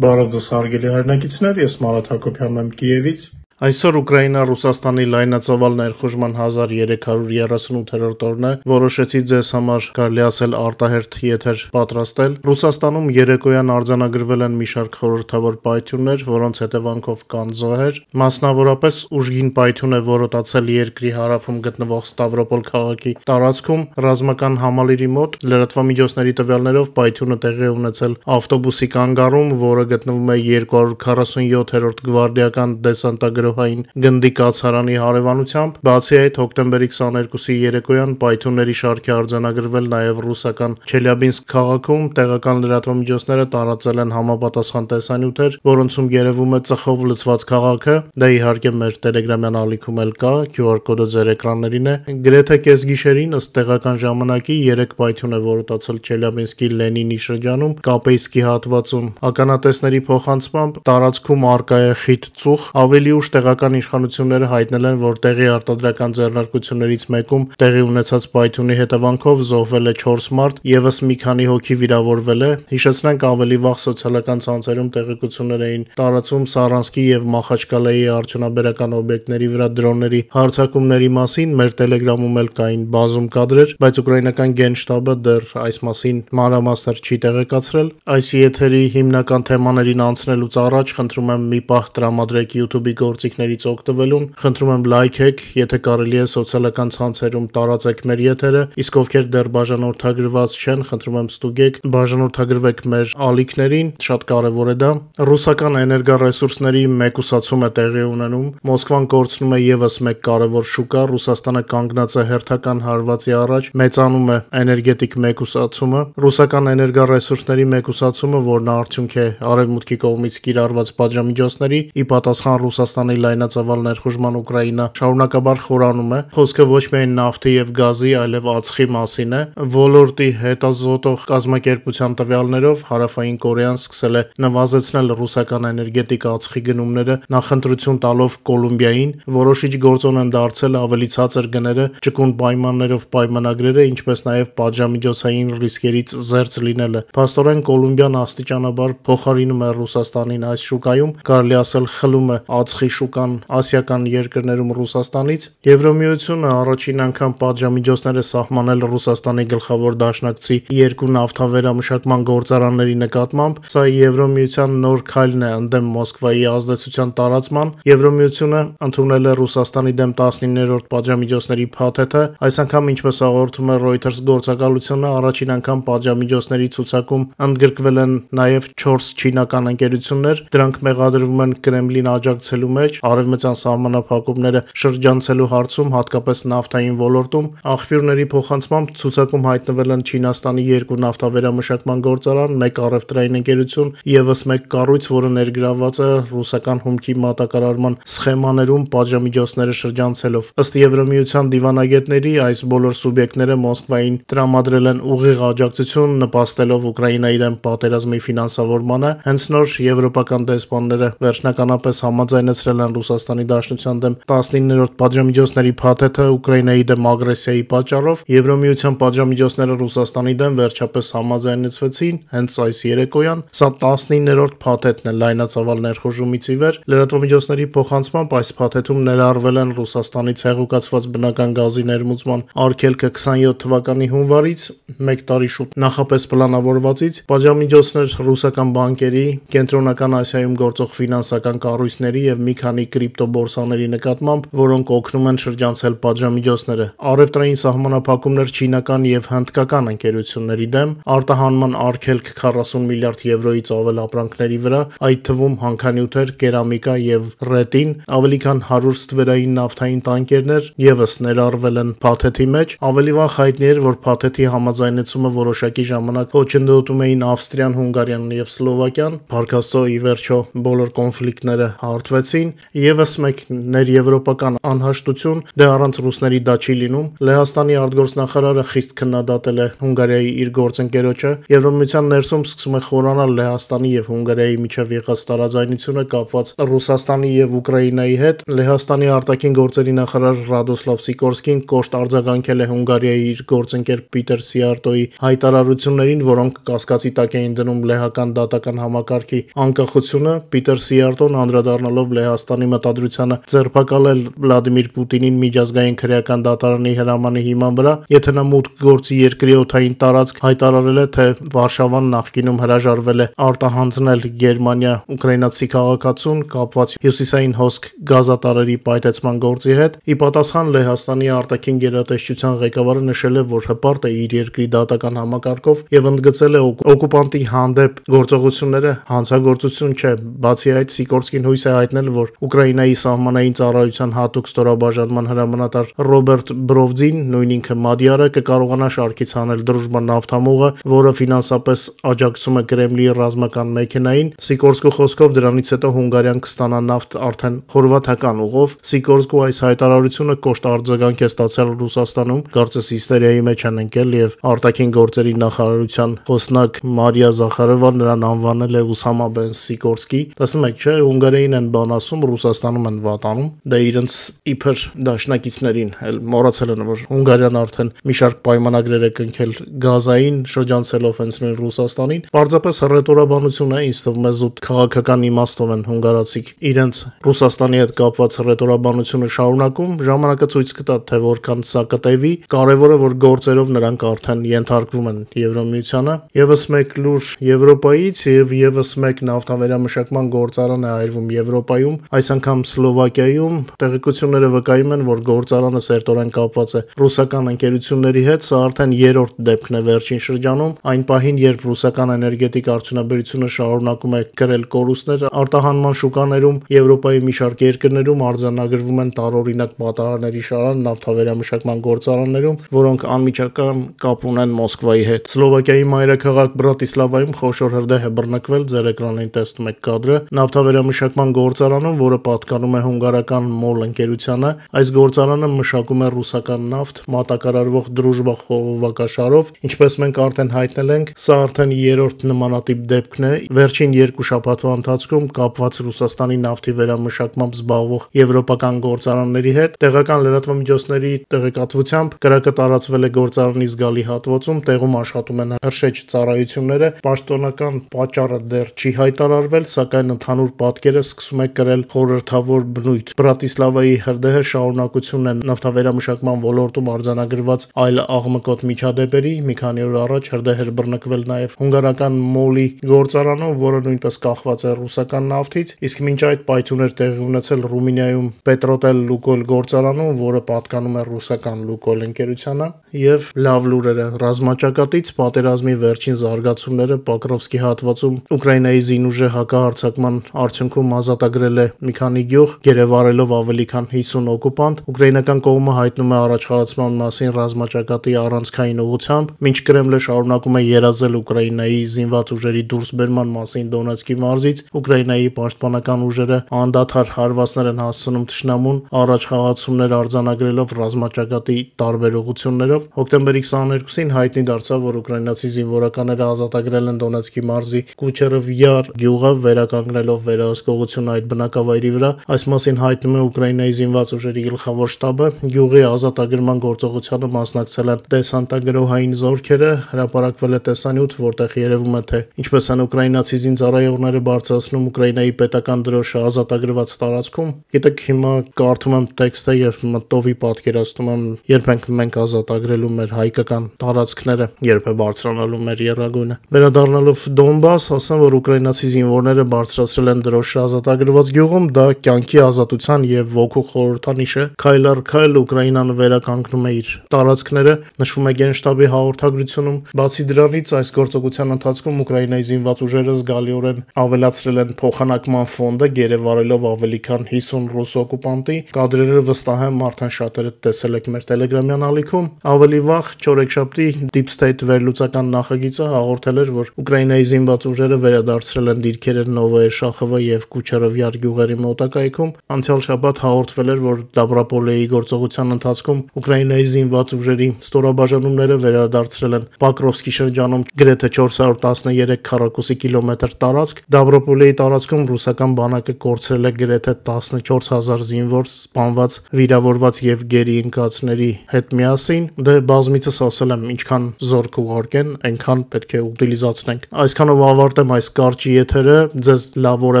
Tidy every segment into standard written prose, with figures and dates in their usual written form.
Բարև ձեզ հարգելի հայրենակիցներ, ես Մարատ Հակոբյանն եմ Կիևից։ Այսօր Ուկրաինա-Ռուսաստանի լայնածավալ ներխուժման 1338-րդ օրն է, որոշեցի ձեզ համար կարելի ասել արտահերթ եթեր պատրաստել։ Ռուսաստանում երեկոյան արձանագրվել են մի շարք խորհրդավոր պայթյուններ, որոնց հետևանքով կան զոհեր։ Մասնավորապես ուժգին պայթյուն է որոտացել երկրի հարավում գտնվող Ստավրոպոլ քաղաքի տարածքում, ռազմական համալիրի մոտ։ Լրատվամիջոցների տվյալներով պայթյունը տեղի է ունեցել ավտոբուսի կանգառում, որը գտնվում է 247-րդ գվարդիական դեսանտագրով գնդի կացարանի հարևանությամբ։ Բացի այդ, հոկտեմբերի 22-ի երեկոյան պայթյունների շարքի արձանագրվել նաև ռուսական Չելյաբինսկ քաղաքում։ Տեղական լրատվամիջոցները տարածել են համապատասխան տեսանյութեր, որոնցում երևում է ծխով լցված քաղաքը։ Դա իհարկե մեր Telegram-յան ալիքում էլ կա, QR կոդը ձեր էկրաններին է։ Գրեթե կեսգիշերին ըստ տեղական ժամանակի 3 պայթյուն է որոտացել Չելյաբինսկի Լենինի շրջանում, Կապեյսկի հատվածում։ Ականատեսների փոխանցմամբ տարածքում առկա է խիտ ծուխ։ Ավելի ուշ տեղական իշխանությունները հայտնել են, որ տեղի արտադրական ձեռնարկություններից մեկում տեղի ունեցած պայթյունի հետևանքով զոհվել է 4 մարդ, ևս մի քանի հոգի վիրավորվել է։ Հիշեցնենք, ավելի վաղ սոցիալական ցանցերում տեղեկություններ էին տարածվում Սարանսկի եւ Մախաչկալեի արդյունաբերական օբյեկտների վրա դրոնների հարձակումների մասին։ Մեր Telegram-ում էլ կային բազում կադրեր, բայց ուկրաինական գենշտաբը դեռ այս մասին մանրամասներ չի տեղեկացրել։ Այս եթերի հիմնական թեմաներին անցնելուց առաջ խնդրում եմ մի պահ տրամադրեք YouTube-ի գործիքներից օգտվելուն, խնդրում եմ լայքեք, եթե կարելի է սոցիալական ցանցերում տարածեք մեր եթերը, իսկ ովքեր դեռ բաժանորդագրված չեն, խնդրում եմ ստուգեք, բաժանորդագրվեք մեր ալիքներին, շատ կարևոր է դա։ Ռուսական էներգառեսուրսների մեկուսացում է տեղի ունենում, Մոսկվան կորցնում է եւս մեկ կարևոր շուկա, Ռուսաստանը կանգնած է հերթական հարվածի առաջ, մեծանում է էներգետիկ մեկուսացումը։ Ռուսական էներգառեսուրսների մեկուսացումը, որն արդյունք է արևմուտքի կողմից կիրառված պատժամիջոցների, ի պատասխան Ռուսաստանի լայնածավալ ներխուժման Ուկրաինա շարունակաբար խորանում է։ Խոսքը ոչ միայն նավթի եւ գազի, այլև ածխի մասին է։ Ոլորտի հետազոտող կազմակերպության տվյալներով Հարավային Կորեան սկսել է նվազեցնել ռուսական էներգետիկ ածխի գնումները, նախընտրություն տալով Կոլումբիային։ Որոշիչ գործոն են դարձել ավելի ցածր գները, ճկուն պայմաններով պայմանագրերը, ինչպես նաեւ պատժամիջոցային ռիսկերից զերծ լինելը։ Փաստորեն Կոլումբիան աստիճանաբար փոխարինում է Ռուսաստանին այս շուկայում, կարելի ասել խլում է ածխի շուկան ասիական երկրներում Ռուսաստանից։ Եվրոմիությունը առաջին անգամ պատժամիջոցներ է սահմանել Ռուսաստանի գլխավոր դաշնակցի 2 նավթավերամշակման գործարանների նկատմամբ։ Սա Եվրոմիության նոր քայլն է ընդդեմ Մոսկվայի ազդեցության տարածման։ Եվրոմիությունը ընդունել է Ռուսաստանի դեմ 19-րդ պատժամիջոցների փաթեթը։ Այս անգամ, ինչպես հաղորդում է Reuters գործակալությունը, առաջին անգամ պատժամիջոցների ցուցակում ընդգրկվել են նաև 4 չինական ընկերություններ։ Դրանք մեղադրվում են Կրեմլին աջակցելու մեջ, արևմտյան սահմանափակումները շրջանցելու հարցում, հատկապես նավթային ոլորտում։ Աղբյուրների փոխանցմամբ ցուցակում հայտնվել են Չինաստանի 2 նավթավերամշակման գործարան, 1 առևտրային ընկերություն, եւս 1 կառույց, որը ներգրավված է ռուսական հումքի մատակարարման սխեմաներում պատժամիջոցները շրջանցելով։ Ըստ Եվրոմիության դիվանագետների, այս բոլոր սուբյեկտները Մոսկվային տրամադրել են ուղիղ աջակցություն, նպաստելով Ուկրաինայի դեմ պատերազմի ֆինանսավորմանը։ Հենց նոր եվրոպական դեսպանները վերջնականապես համաձայնեցրել են Ռուսաստանի Դաշնության դեմ 19-րդ պատժամիջոցների փաթեթը Ուկրաինայի դեմ ագրեսիայի պատճառով։ Եվրոմիության պատժամիջոցները Ռուսաստանի դեմ վերջապես համաձայնեցվեցին հենց այս երեկոյան։ Սա 19-րդ փաթեթն է լայնածավալ ներխուժումից ի վեր։ Լրատվամիջոցների փոխանցմամբ այս փաթեթում ներառվել են Ռուսաստանից հեղուկացված բնական գազի ներմուծման արգելքը 27 թվականի հունվարից, 1 տարի շուտ նախապես պլանավորվածից, պատժամիջոցներ ռուսական բանկերի, Կենտրոնական Ասիայում գործող ֆինանսական կառույցների եւ մի քանի կրիպտոբորսաների նկատմամբ, որոնք օգնում են շրջանցել պատժամիջոցները, առևտրային սահմանափակումներ չինական եւ հնդկական ընկերությունների դեմ, արտահանման արգելք 40 միլիարդ եվրոից ավել ապրանքների վրա, այդ թվում հանքանյութեր, կերամիկա եւ ռետին, ավելի քան 100 ստվերային նավթային տանկերներ եւս ներառվել են փաթեթի մեջ։ Ավելի վաղ հայտնի էր, որ փաթեթի համաձայնեցումը որոշակի ժամանակ ոչնդոտում էին Ավստրիան, Հունգարիան եւ Սլովակիան։ Փառք Աստծո, ի վերջո բոլոր կոնֆլիկտները հարթվեցին։ Եվս մեկ ներեվրոպական անհաշտություն, դե առանց ռուսների դա չի լինում։ Լեհաստանի արտգործնախարարը խիստ քննադատել է Հունգարիայի իր գործընկերոջը։ Եվրոմիության ներսում սկսում է խորանալ Լեհաստանի եւ Հունգարիայի միջև եղած տարաձայնությունը կապված Ռուսաստանի եւ Ուկրաինայի հետ։ Լեհաստանի արտաքին գործերի նախարար Ռադոսլավ Սիկորսկին կոշտ արձագանքել է Հունգարիայի իր գործընկեր Պիտեր Սիարտոյի հայտարարություններին, որոնք կասկածի տակ էին դնում լեհական դատական համակարգի անկախությունը։ Պիտեր Սիարտոն անդրադառնալով Լեհաստանի մտադրությանը ձերբակալել Վլադիմիր Պուտինին միջազգային քրեական դատարանի հրամանի հիման վրա, եթե նա մուտք գործի երկրի օդային տարածք, հայտարարել է, թե Վարշավան նախկինում հրաժարվել է արտահանձնել Գերմանիա ուկրաինացի քաղաքացուն կապված հյուսիսային հոսք գազատարերի պայթեցման գործի հետ։ Ի պատասխան Լեհաստանի արտաքին գերատեսչության ղեկավարը նշել է, որ հպարտ է իր երկրի դատական համակարգով եւ ընդգծել է օկուպանտի հանդեպ գործողությունները հանցագործություն չէ։ Բացի այդ, Սիկորսկին հույս է հայտնել, որ Ուկրաինայի սահմանային ծառայության հատուկ ստորաբաժանման հրամանատար Ռոբերտ Բրովձին, նույն ինքը Մադիարը, կկարողանա շարքից հանել Դրուժբա նավթամուղը, որը ֆինանսապես աջակցում է Կրեմլի ռազմական մեքենային։ Սիկորսկու խոսքով դրանից հետո Հունգարիան կստանա նավթ արդեն խորվաթական ուղով։ Սիկորսկու այս հայտարարությունը կոշտ արձագանք է ստացել Ռուսաստանում, կարծես հիստերիայի մեջ են ընկել եւ արտաքին գործերի նախարարության խոսնակ Մարիա Զախարովան նրան անվանել է Ուսամա բեն Սիկորսկի։ Տեսնում եք, չէ, Հունգարիային են բան ասում, Ռուսաստանում են վատանում։ Դա իրենց իբր դաշնակիցներին էլ մոռացել են, որ Հունգարիան արդեն մի շարք պայմանագրեր է կնքել գազային, շրջանցելով հենց նույն Ռուսաստանին։ Պարզապես հռետորաբանություն է, ինձ թվում է զուտ քաղաքական իմաստով են հունգարացիք իրենց Ռուսաստանի հետ կապված հռետորաբանությունը շարունակում։ Ժամանակը ցույց կտա, թե որքան սա կտևի։ Կարևորը, որ գործերով նրանք արդեն ենթարկվում են Եվրոմիությանը։ Եվս մեկ լուր Եվրոպայից եւ եւս մեկ նավթավերամշակման գործարան է այրվում Եվրոպայում, այս անգամ Սլովակիայում։ Տեղեկությունները վկայում են, որ գործարանը սերտորեն կապված է ռուսական ընկերությունների հետ։ Սա արդեն երրորդ դեպքն է վերջին շրջանում, այն պահին, երբ ռուսական էներգետիկ արդյունաբերությունը շարունակում է կրել կորուստներ արտահանման շուկաներում, Եվրոպայի մի շարք երկրներում արձանագրվում են տարօրինակ պատահարների շարան նավթավերամշակման գործարաններում, որոնք անմիջական կապ ունեն Մոսկվայի հետ։ Սլովակիայի մայրաքաղաք Բրատիսլավայում խոշոր հրդեհ է բռնկվել, ձեր էկրանին տեսնում եք կադրը, նավթավերամշակման գործարանում, որը պատկանում է հունգարական MOL ընկերությանը։ Այս գործարանը մշակում է ռուսական նավթ մատակարարվող Դրուժբա խողովակաշարով։ Ինչպես մենք արդեն հայտնել ենք, սա արդեն երրորդ նմանատիպ դեպքն է։ Վերջին երկու շաբաթվա ընթացքում կապված Ռուսաստանի նավթի վերամշակմամբ զբաղվող եվրոպական գործարանների հետ տեղական լրատվամիջոցների տեղեկատվությամբ կրակը տարածվել է գործարանի զգալի հատվածում, տեղում աշխատում են հրշեջ ծառայությունները։ Պաշտոնական պատճառը դեռ չի հայտարարվել, սակայն ընդհանուր պատկերը սկսում է կրել խորհրդավոր բնույթ։ Բրատիսլավայի հրդեհը շարունակությունն է նավթավերամշակման ոլորտում արձանագրված այլ աղմկոտ միջադեպերի։ Մի քանի օր առաջ հրդեհ էր բռնկվել նաև հունգարական MOL-ի գործարանում, որը նույնպես կախված է ռուսական նավթից, իսկ մինչ այդ պայթյուն էր տեղի ունեցել Ռումինիայում Պետրոտել Լուկոյլ գործարանում, որը պատկանում է ռուսական Լուկոյլ ընկերությանը։ Եվ լավ լուրերը ռազմաճակատից պատերազմի վերջին զարգացումները Պոկրովսկի հատվածում Ուկրաինայի զինուժը հակահարձակման արդյունքում ազատագրել է մի քանի գյուղ, գերեվարելով ավելի քան 50 օկուպանտ։ Ուկրաինական կողմը հայտնում է առաջխաղացման մասին ռազմաճակատի առանցքային ուղղությամբ, մինչ Կրեմլը շարունակում է երազել Ուկրաինայի զինված ուժերի դուրսբերման մասին Դոնեցկի մարզից։ Ուկրաինայի պաշտպանական ուժերը անդադար հարվածներ են հասցնում թշնամուն, առաջխաղացումներ արձանագրելով ռազմաճակատի տարբեր ուղղություններով։ Հոկտեմբերի 22-ին հայտնի դարձավ, որ ուկրաինացի զինվորականները ազատագրել են Դոնեցկի մարզի Կուչերով Յար գյուղը, վերականգնելով վերահսկողությունը այդ բնակավայրի վրա։ Այս մասին հայտնում է Ուկրաինայի զինված ուժերի գլխավոր շտաբը։ Գյուղի ազատագրման գործողությանը մասնակցել են դեսանտագրոհային զորքերը, հրապարակվել է տեսանյութ, որտեղ երևում է, թե ինչպես են ուկրաինացի զինծառայողները բարձրացնում Ուկրաինայի պետական դրոշը ազատագրված տարածքում։ Գիտեք, հիմա կարդում եմ տեքստը եւ մտովի պատկերացնում եմ, երբ մենք ազատագրելու մեր հայկական տարածքները, երբ է բարձրանալու մեր եռագույնը։ Վերադառնալով Դոնբաս, ասեմ, որ ուկրաինացի զինվորները բարձրացրել են դրոշը ազատագրված գյուղում, դա կյանքի ազատության եւ ոգու խորհրդանիշ է։ Քայլ առ քայլ Ուկրաինան վերականգնում է իր տարածքները, նշվում է Գենշտաբի հաղորդագրությունում։ Բացի դրանից, այս գործողության ընթացքում Ուկրաինայի զինված ուժերը զգալիորեն ավելացրել են փոխանակման ֆոնդը, գերեվարելով ավելի քան 50 ռուս օկուպանտի։ Կադրերը վստահ եմ արդեն շատերը տեսել եք մեր Telegram-յան ալիքում։ Ավելի վաղ չորեքշաբթի Deep State վերլուծական նախագիծը հաղորդել էր, որ Ուկրաինայի զինված ուժերը վերադարձրել են դիրքերը Նովոե Շախովը եւ Կուչերովյար գյուղերը գործերի մոտակայքում անցյալ շաբաթ հաղորդվել էր, որ Դաբրապոլեի գործողության ընթացքում Ուկրաինայի զինված ուժերի ստորաբաժանումները վերադարձրել են Պոկրովսկի շրջանում գրեթե 413 քառակուսի կիլոմետր տարածք։ Դաբրապոլեի տարածքում ռուսական բանակը կորցրել է գրեթե 14000 զինվոր, սպանված, վիրավորված եւ գերի ընկածների հետ միասին։ Դե բազմիցս ասել եմ, ինչքան զորք ուղարկեն, այնքան պետք է ուտիլիզացնենք։ Այսքանով ավարտեմ այս կարճ եթերը, ձեզ լավ օր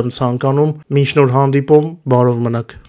եմ ցանկանում, մինչ նոր հանդիպում, բարով մնաք։